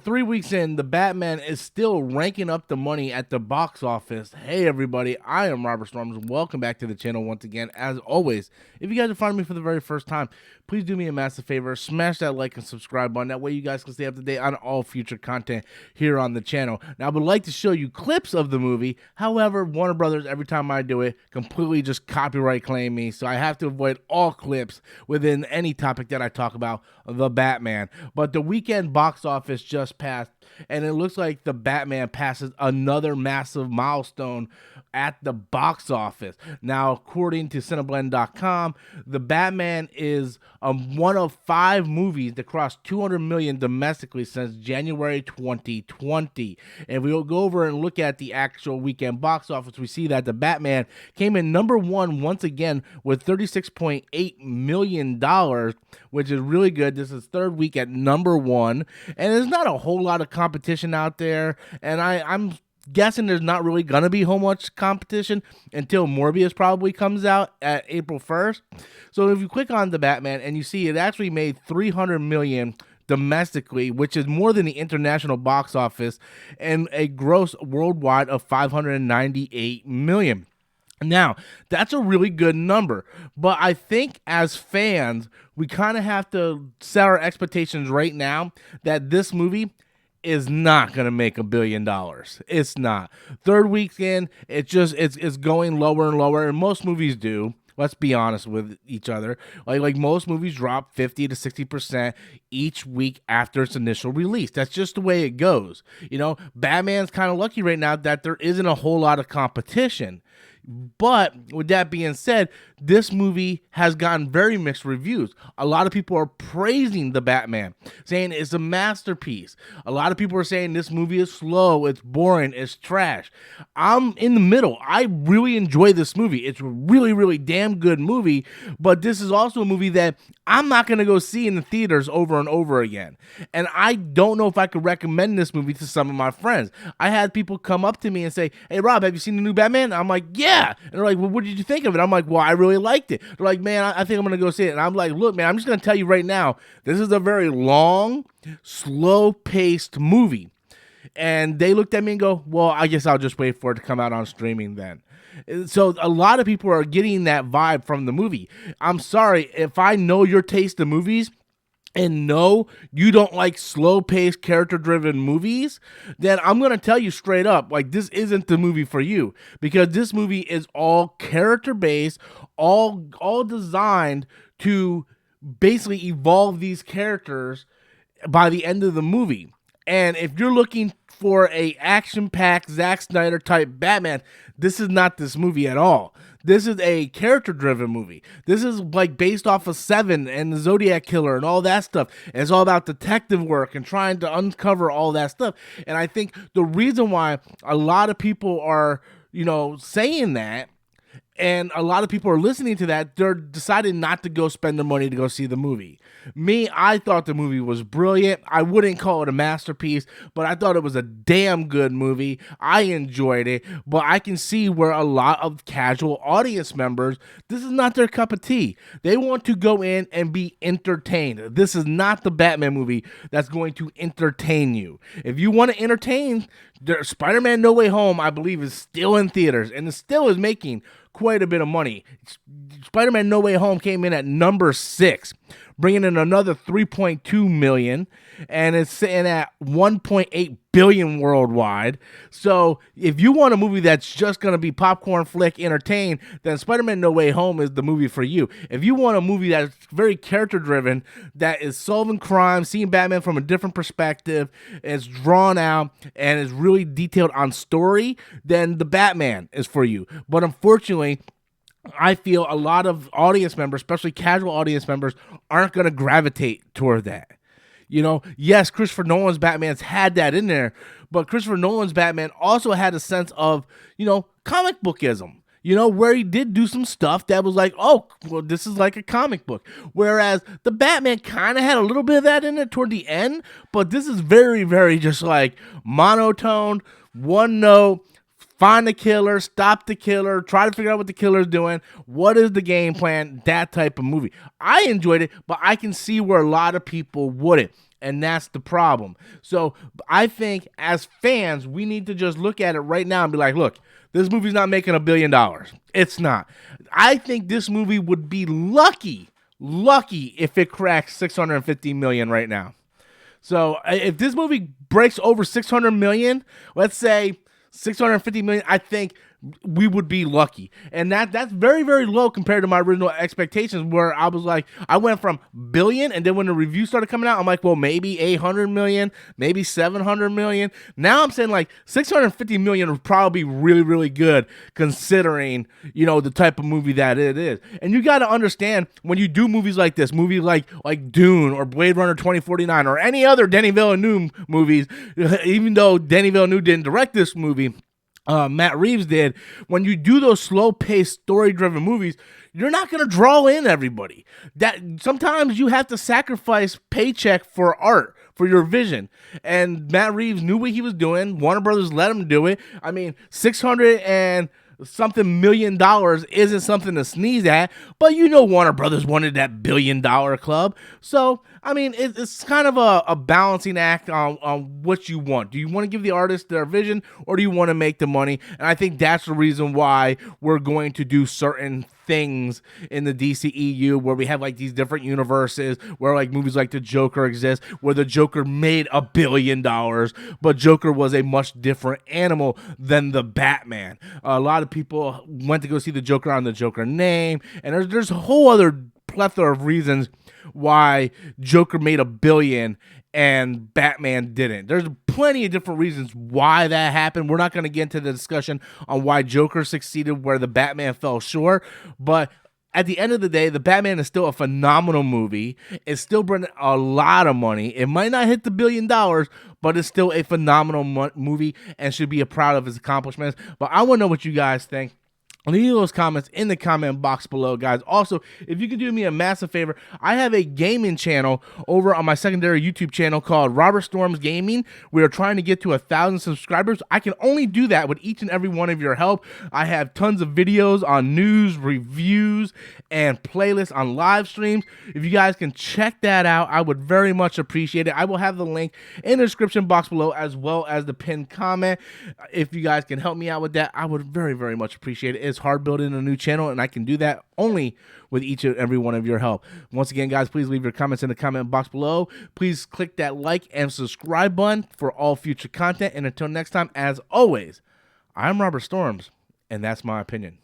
3 weeks in, the Batman is still ranking up the money at the box office. Hey, everybody, I am Robert Storms. Welcome back to the channel once again. As always, if you guys are finding me for the very first time, please do me a massive favor. Smash that like and subscribe button. That way you guys can stay up to date on all future content here on the channel. Now, I would like to show you clips of the movie. However, Warner Brothers, every time I do it, completely just copyright claim me. So I have to avoid all clips within any topic that I talk about, the Batman. But the weekend box office just passed, and it looks like the Batman passes another massive milestone at the box office. Now, according to Cineblend.com, the Batman is one of 5 movies that crossed 200 million domestically since January 2020. And if we go over and look at the actual weekend box office, we see that the Batman came in number 1 once again with $36.8 million, which is really good. This is third week at number 1, and there's not a whole lot of competition out there, and I'm guessing there's not really gonna be whole much competition until Morbius probably comes out at April 1st. So if you click on the Batman and you see it actually made 300 million domestically, which is more than the international box office, and a gross worldwide of 598 million. Now, that's a really good number, but I think as fans, we kind of have to set our expectations right now that this movie is not going to make $1 billion. It's not. Third week in, it's going lower and lower, and most movies do. Let's be honest with each other. Like most movies drop 50 to 60% each week after its initial release. That's just the way it goes. You know, Batman's kind of lucky right now that there isn't a whole lot of competition. But with that being said, this movie has gotten very mixed reviews. A lot of people are praising the Batman, saying it's a masterpiece. A lot of people are saying this movie is slow, it's boring, it's trash. I'm in the middle. I really enjoy this movie. It's a really, really damn good movie, but this is also a movie that I'm not going to go see in the theaters over and over again. And I don't know if I could recommend this movie to some of my friends. I had people come up to me and say, "Hey, Rob, have you seen the new Batman?" I'm like, "Yeah." And they're like, "Well, what did you think of it?" I'm like, "Well, I really liked it." They're like, "Man, I think I'm going to go see it." And I'm like, "Look, man, I'm just going to tell you right now, this is a very long, slow-paced movie." And they looked at me and go, "Well, I guess I'll just wait for it to come out on streaming then." So a lot of people are getting that vibe from the movie. I'm sorry, if I know your taste in movies, and no, you don't like slow-paced, character-driven movies, then I'm going to tell you straight up, like, this isn't the movie for you, because this movie is all character-based, all designed to basically evolve these characters by the end of the movie. And if you're looking for a action-packed Zack Snyder type Batman, this is not this movie at all. This is a character-driven movie. This is like based off of Seven and the Zodiac Killer and all that stuff. And it's all about detective work and trying to uncover all that stuff. And I think the reason why a lot of people are, saying that, and a lot of people are listening to that, they're deciding not to go spend the money to go see the movie. Me, I thought the movie was brilliant. I wouldn't call it a masterpiece, but I thought it was a damn good movie. I enjoyed it, but I can see where a lot of casual audience members, this is not their cup of tea. They want to go in and be entertained. This is not the Batman movie that's going to entertain you. If you want to entertain, Spider-Man No Way Home, I believe, is still in theaters, and it still is making quite a bit of money. Spider-Man No Way Home came in at number 6, bringing in another 3.2 million, and it's sitting at 1.8 billion worldwide. So if you want a movie that's just going to be popcorn flick entertain, then Spider-Man No Way Home is the movie for you. If you want a movie that's very character driven, that is solving crime, seeing Batman from a different perspective, is drawn out, and is really detailed on story, then the Batman is for you. But unfortunately, I feel a lot of audience members, especially casual audience members, aren't going to gravitate toward that. Yes, Christopher Nolan's Batman's had that in there, but Christopher Nolan's Batman also had a sense of, comic bookism. Where he did do some stuff that was like, oh, well, this is like a comic book. Whereas the Batman kind of had a little bit of that in it toward the end, but this is very, very just like monotone, one note. Find the killer, stop the killer, try to figure out what the killer's doing, what is the game plan, that type of movie. I enjoyed it, but I can see where a lot of people wouldn't. And that's the problem. So I think as fans, we need to just look at it right now and be like, look, this movie's not making $1 billion. It's not. I think this movie would be lucky if it cracks 650 million right now. So if this movie breaks over 600 million, let's say 650 million, I think we would be lucky. And that's very, very low compared to my original expectations, where I was like, I went from billion, and then when the review started coming out, I'm like, well, maybe 800 million, maybe 700 million. Now I'm saying like 650 million would probably be really, really good, considering, you know, the type of movie that it is. And you got to understand, when you do movies like this, movies like Dune or Blade Runner 2049 or any other Denis Villeneuve movies, even though Denis Villeneuve didn't direct this movie, Matt Reeves did. When you do those slow-paced, story-driven movies, you're not going to draw in everybody. That sometimes you have to sacrifice paycheck for art, for your vision. And Matt Reeves knew what he was doing. Warner Brothers let him do it. I mean, 600 and something $1 million isn't something to sneeze at, but you know Warner Brothers wanted that $1 billion club. So, I mean, it's kind of a balancing act on what you want. Do you want to give the artist their vision, or do you want to make the money? And I think that's the reason why we're going to do certain things in the DCEU, where we have like these different universes, where like movies like the Joker exist, where the Joker made $1 billion, but Joker was a much different animal than the Batman. A lot of people went to go see the Joker on the Joker name, and there's a whole other plethora of reasons why Joker made $1 billion and Batman didn't. There's plenty of different reasons why that happened. We're not going to get into the discussion on why Joker succeeded where the Batman fell short, but at the end of the day, the Batman is still a phenomenal movie. It's still bringing a lot of money. It might not hit the $1 billion, but it's still a phenomenal movie and should be proud of its accomplishments. But I want to know what you guys think. Leave those comments in the comment box below, guys. Also, if you could do me a massive favor, I have a gaming channel over on my secondary YouTube channel called Robert Storms Gaming. We are trying to get to 1,000 subscribers. I can only do that with each and every one of your help. I have tons of videos on news, reviews, and playlists on live streams. If you guys can check that out, I would very much appreciate it. I will have the link in the description box below, as well as the pinned comment. If you guys can help me out with that, I would very, very much appreciate it. It's hard building a new channel, and I can do that only with each and every one of your help. Once again, guys, please leave your comments in the comment box below. Please click that like and subscribe button for all future content. And until next time, as always, I'm Robert Storms, and that's my opinion.